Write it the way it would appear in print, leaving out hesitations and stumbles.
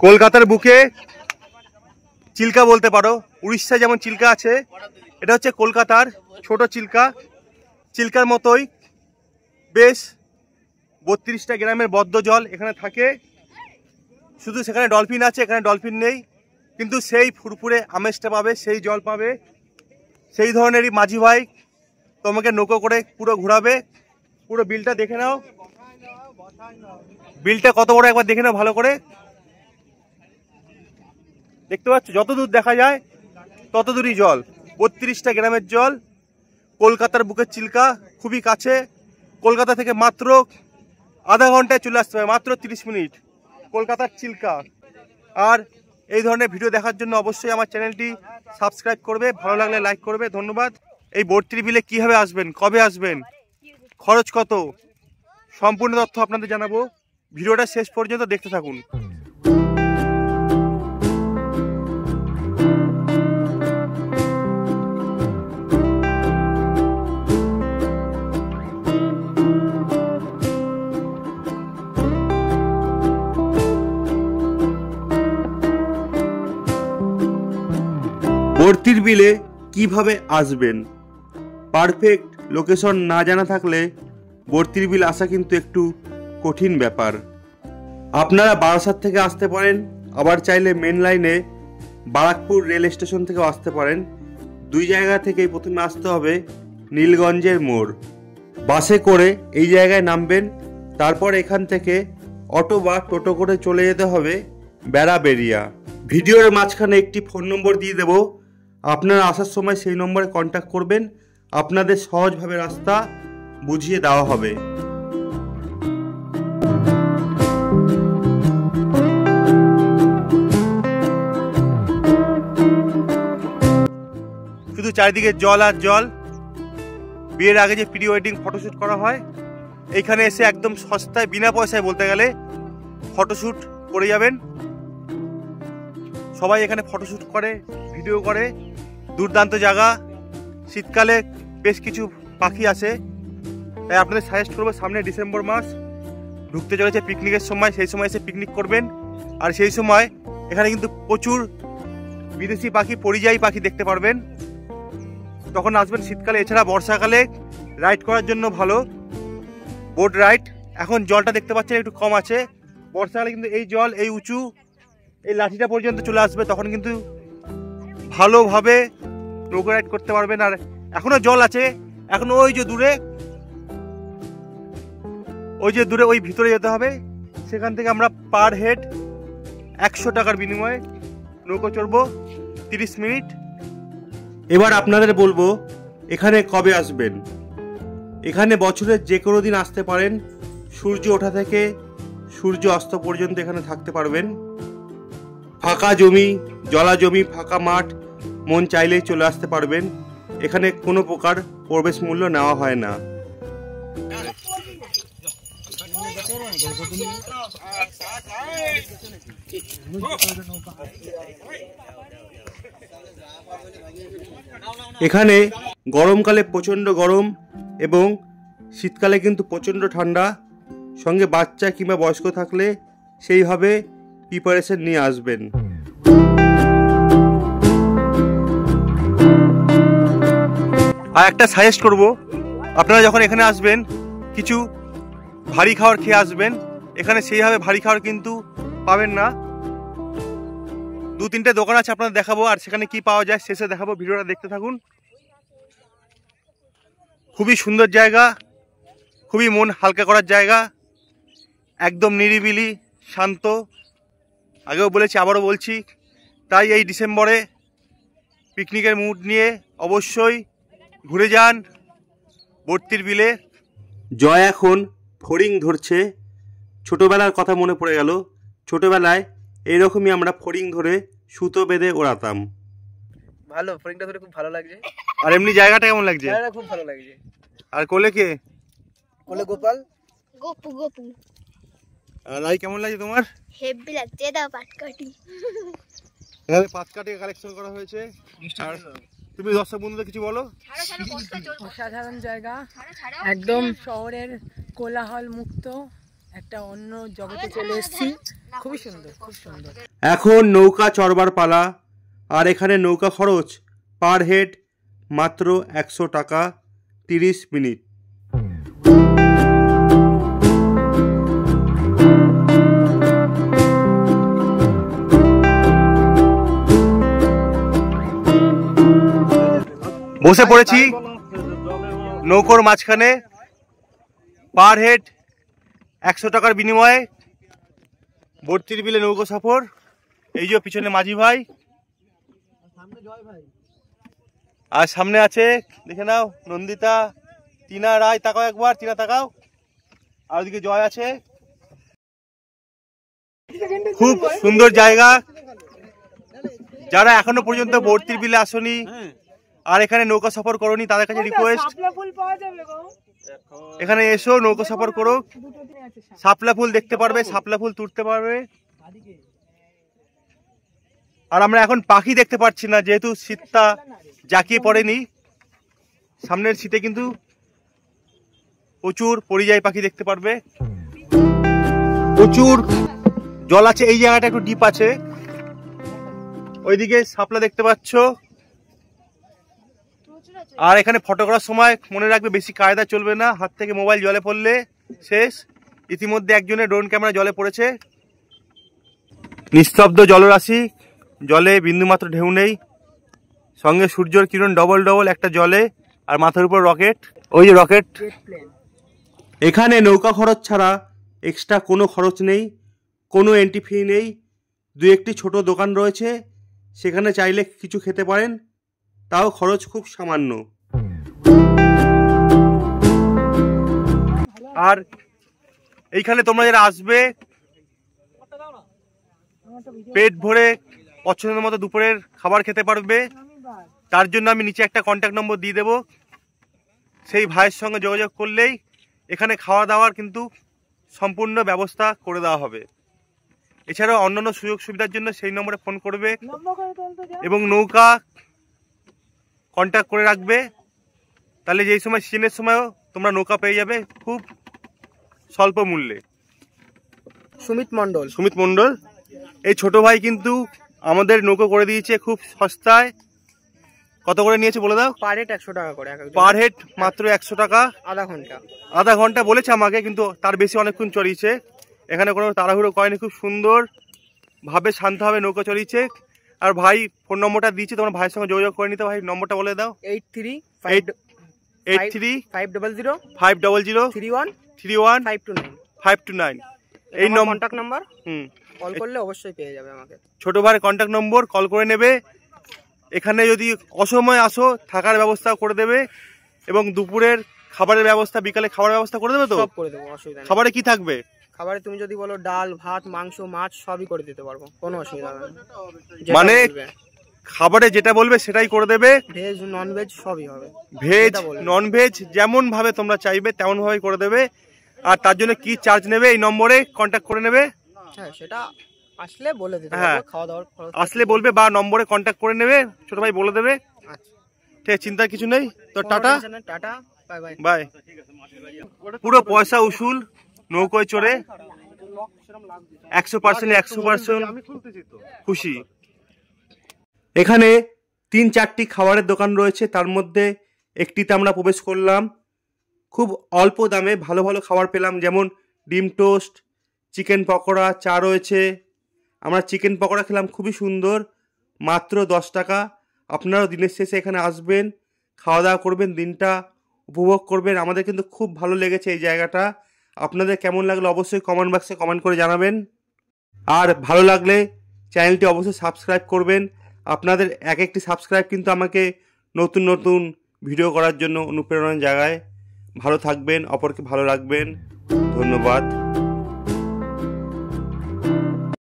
কলকাতার বুকে চিল্কা বলতে পারো, উড়িষ্যায় যেমন চিল্কা আছে, এটা হচ্ছে কলকাতার ছোট চিল্কা। চিল্কার মতোই বেশ 32টা গ্রামের বদ্ধ জল এখানে থাকে। শুধু সেখানে ডলফিন আছে, এখানে ডলফিন নেই, কিন্তু সেই ফুরফুরে আমেজটা পাবে, সেই জল পাবে। সেই ধরনেরই মাঝি ভাই তোমাকে নৌকো করে পুরো ঘোরাবে। পুরো বিলটা দেখে নাও, বিলটা কত বড় একবার দেখে নাও ভালো করে। দেখতে পাচ্ছ যতদূর দেখা যায় ততদূরই জল, 32টা গ্রামের জল। কলকাতার বুকের চিল্কা, খুবই কাছে। কলকাতা থেকে মাত্র আধা ঘন্টায় চলে আসতে হবে, মাত্র 30 মিনিট। কলকাতার চিল্কা। আর এই ধরনের ভিডিও দেখার জন্য অবশ্যই আমার চ্যানেলটি সাবস্ক্রাইব করবে, ভালো লাগলে লাইক করবে। ধন্যবাদ। এই বর্তির বিলে কিভাবে আসবেন, কবে আসবেন, খরচ কত, সম্পূর্ণ তথ্য আপনাদের জানাবো। ভিডিওটা শেষ পর্যন্ত দেখতে থাকুন। বর্তির বিলে কিভাবে আসবেন, পারফেক্ট লোকেশন না জানা থাকলে বর্তির বিল আসা কিন্তু একটু কঠিন ব্যাপার। আপনারা বারাসাত থেকে আসতে পারেন, আবার চাইলে মেন লাইনে বারাকপুর রেল স্টেশন থেকেও আসতে পারেন। দুই জায়গা থেকেই প্রথমে আসতে হবে নীলগঞ্জের মোড়। বাসে করে এই জায়গায় নামবেন, তারপর এখান থেকে অটো বা টোটো করে চলে যেতে হবে বেড়াবেড়িয়া। ভিডিওর মাঝখানে একটি ফোন নম্বর দিয়ে দেব, আপনারা আসার সময় সেই নম্বরে কন্ট্যাক্ট করবেন, আপনাদের সহজভাবে রাস্তা বুঝিয়ে দেওয়া হবে। শুধু চারিদিকে জল আর জল। বিয়ের আগে যে প্রি ওয়েডিং ফটোশ্যুট করা হয়, এইখানে এসে একদম সস্তায় বিনা পয়সায় বলতে গেলে ফটোশ্যুট করে যাবেন। সবাই এখানে ফটোশ্যুট করে, ভিডিও করে। দুর্দান্ত জায়গা। শীতকালে বেশ কিছু পাখি আসে, তাই আপনাদের সাজেস্ট করবো সামনে ডিসেম্বর মাস ঢুকতে চলেছে পিকনিকের সময়, সেই সময় এসে পিকনিক করবেন। আর সেই সময় এখানে কিন্তু প্রচুর বিদেশি পাখি, পরিযায়ী পাখি দেখতে পারবেন। তখন আসবেন শীতকালে। এছাড়া বর্ষাকালে রাইড করার জন্য ভালো, বোট রাইড। এখন জলটা দেখতে পাচ্ছেন একটু কম আছে, বর্ষাকালে কিন্তু এই জল এই উঁচু, এই লাঠিটা পর্যন্ত চলে আসবে, তখন কিন্তু ভালোভাবে নৌকা রাইড করতে পারবেন। আর এখনো জল আছে, এখনো ওই যে দূরে, ওই ভিতরে যেতে হবে। সেখান থেকে আমরা পার হেড 100 টাকার বিনিময়ে নৌকো চড়বো 30 মিনিট। এবার আপনাদের বলবো এখানে কবে আসবেন। এখানে বছরের যে কোনো দিন আসতে পারেন। সূর্য ওঠা থেকে সূর্য অস্ত পর্যন্ত এখানে থাকতে পারবেন। ফাঁকা জমি, জলা জমি, ফাঁকা মাঠ, মন চাইলেই চলে আসতে পারবেন। এখানে কোনো প্রকার প্রবেশ মূল্য নেওয়া হয় না। এখানে গরমকালে প্রচণ্ড গরম এবং শীতকালে কিন্তু প্রচণ্ড ঠান্ডা। সঙ্গে বাচ্চা কিংবা বয়স্ক থাকলে সেইভাবে প্রিপারেশন নিয়ে আসবেন। আর একটা সাজেস্ট করব, আপনারা যখন এখানে আসবেন কিছু ভারী খাবার খেয়ে আসবেন। এখানে সেইভাবে ভারী খাবার কিন্তু পাবেন না। 2-3টে দোকান আছে আপনাদের দেখাবো, আর সেখানে কি পাওয়া যায় শেষে দেখাবো। ভিডিওটা দেখতে থাকুন। খুবই সুন্দর জায়গা, খুবই মন হালকা করার জায়গা, একদম নিরিবিলি শান্ত। আগেও বলেছি, আবারও বলছি, তাই এই ডিসেম্বরে পিকনিকের মুড নিয়ে অবশ্যই ঘুরে যান বর্তির বিলে। জয় এখন ফড়িং ধরছে। ছোটোবেলার কথা মনে পড়ে গেল। ছোটোবেলায় এইরকমই আমরা ফড়িং ধরে সুতো বেঁধে ওড়াতাম। ভালো, ফড়িংটা ধরে খুব ভালো লাগছে। আর এমনি জায়গাটা কেমন লাগছে? জায়গাটা খুব ভালো লাগছে। আর কোলে কে? কোলে গোপাল। গপু। আর আই কেমন লাগছে তোমার? হেভি লাগছে। দাও পাটকাঠি। এখানে পাটকাঠি কালেকশন করা হয়েছে। আর তুমি দর্শক বন্ধুদের কিছু বলো। অসাধারণ জায়গা, একদম শহরের কোলাহল মুক্ত, একটা অন্য জগতে চলে এসেছি। খুবই সুন্দর, খুব সুন্দর। এখন নৌকা চড়বার পালা। আর এখানে নৌকা খরচ পার হেড মাত্র 100 টাকা, 30 মিনিট। বসে পড়েছি নৌকোর মাঝখানে। পার হেড 100 টাকার বিনিময়ে বর্তির বিলে নৌকো সফর। এই যে পিছনে মাঝি ভাই, আর সামনে আছে দেখে নাও নন্দিতা, টিনা রায়, তাকাও একবার, টিনা তাকাও। আর ওদিকে জয় আছে। খুব সুন্দর জায়গা। যারা এখনো পর্যন্ত বর্তির বিলে আসনি আর এখানে নৌকা সফর করনি, তাদের কাছে রিকোয়েস্ট, এখানে এসো, নৌকা সফর করো। শাপলা ফুল দেখতে পারবে, শাপলা ফুল তুলতে পারবে। আর আমরা এখন পাখি দেখতে পাচ্ছি না, যেহেতু শীতটা জাঁকিয়ে পড়েনি। সামনের শীতে কিন্তু প্রচুর পরিযায়ী পাখি দেখতে পারবে। প্রচুর জল আছে, এই জায়গাটা একটু ডিপ আছে। ওইদিকে শাপলা দেখতে পাচ্ছ। আর এখানে ফটো করার সময় মনে রাখবে, বেশি কায়দা চলবে না, হাত থেকে মোবাইল জলে পড়লে শেষ। ইতিমধ্যে একজনের ড্রোন ক্যামেরা জলে পড়েছে। নিস্তব্ধ জলরাশি, জলে বিন্দুমাত্র ঢেউ নেই। সঙ্গে সূর্যের কিরণ ডবল ডবল একটা জলে, আর মাথার উপর রকেট, ওই যে রকেট। এখানে নৌকা খরচ ছাড়া এক্সট্রা কোনো খরচ নেই, কোনো এন্ট্রি ফি নেই। দু একটি ছোট দোকান রয়েছে, সেখানে চাইলে কিছু খেতে পারেন, তাও খরচ খুব সামান্য। আর এইখানে তোমরা যারা আসবে, পেট ভরে পছন্দের মতো দুপুরের খাবার খেতে পারবে। তার জন্য আমি নিচে একটা কন্ট্যাক্ট নম্বর দিয়ে দেবো। সেই ভাইয়ের সঙ্গে যোগাযোগ করলেই এখানে খাওয়া দাওয়ার কিন্তু সম্পূর্ণ ব্যবস্থা করে দেওয়া হবে। এছাড়াও অন্যান্য সুযোগ সুবিধার জন্য সেই নম্বরে ফোন করবে এবং নৌকা কন্ট্যাক্ট করে রাখবে। তাহলে যেই সময় সিজনের সময়ও তোমরা নৌকা পেয়ে যাবে খুব স্বল্প মূল্যে। সুমিত মণ্ডল এই ছোট ভাই কিন্তু আমাদের নৌকো করে দিয়েছে খুব সস্তায়। কত করে নিয়েছে বলে দাও? পার হেড 100 টাকা করে। পার হেড মাত্র 100 টাকা। আধা ঘন্টা বলেছে আমাকে, কিন্তু তার বেশি অনেকক্ষণ চড়িয়েছে। এখানে কোনো তাড়াহুড়ো করেনি, খুব সুন্দর ভাবে শান্তভাবে নৌকা চড়িয়েছে। আর ভাই ফোন নম্বরটা দিয়েছে, তোমার ভাইয়ের সঙ্গে যোগাযোগ করে নিতে। ভাই নম্বরটা বলে দাও। 83503131 এই কন্টাক্ট নাম্বার। কল করলে অবশ্যই পেয়ে যাবে আমাকে। ছোট ভাইয়ের কন্টাক্ট নম্বর, কল করে নেবে। এখানে যদি অসময় আসো, থাকার ব্যবস্থা করে দেবে এবং দুপুরের খাবারের ব্যবস্থা, বিকালে খাবারের ব্যবস্থা করে দেবে তো? সব করে দেবো, অসুবিধা নেই। খাবারে কি থাকবে? খাবারে তুমি যদি বলো ডাল, ভাত, মাংস, মাছ সবই করে দিতে পারবো, কোনো অসুবিধা হবে না। মানে খাবারে যেটা বলবে সেটাই করে দেবে। ভেজ নন ভেজ সবই হবে। ভেজ নন ভেজ যেমন ভাবে তোমরা চাইবে তেমন ভাবে করে দেবে। আর তার জন্য কি চার্জ নেবে এই নম্বরে কন্ট্যাক্ট করে নেবে। হ্যাঁ, সেটা আসলে বলে দিতে পারবো। খাওয়া দাওয়ার খরচ আসলে বলবে বা নম্বরে কন্ট্যাক্ট করে নেবে, ছোট ভাই বলে দেবে। আচ্ছা, ঠিক আছে, চিন্তার কিছু নেই। তো টাটা বাই বাই বাই। পুরো পয়সা উসুল নৌকোয় চড়ে 100% খুশি। এখানে 3-4টি খাবারের দোকান রয়েছে, তার মধ্যে একটিতে আমরা প্রবেশ করলাম। খুব অল্প দামে ভালো ভালো খাবার পেলাম, যেমন ডিম টোস্ট, চিকেন পকোড়া, চা রয়েছে। আমরা চিকেন পকোড়া খেলাম, খুবই সুন্দর, মাত্র 10 টাকা। আপনারাও দিনের শেষে এখানে আসবেন, খাওয়া দাওয়া করবেন, দিনটা উপভোগ করবেন। আমাদের কিন্তু খুব ভালো লেগেছে এই জায়গাটা। আপনাদের কেমন লাগলো অবশ্যই কমেন্ট বক্সে কমেন্ট করে জানাবেন। আর ভালো লাগলে চ্যানেলটি অবশ্যই সাবস্ক্রাইব করবেন। আপনাদের এক একটি সাবস্ক্রাইব কিন্তু আমাকে নতুন নতুন ভিডিও করার জন্য অনুপ্রেরণার জায়গায়। ভালো থাকবেন, অপরকে ভালো রাখবেন। ধন্যবাদ।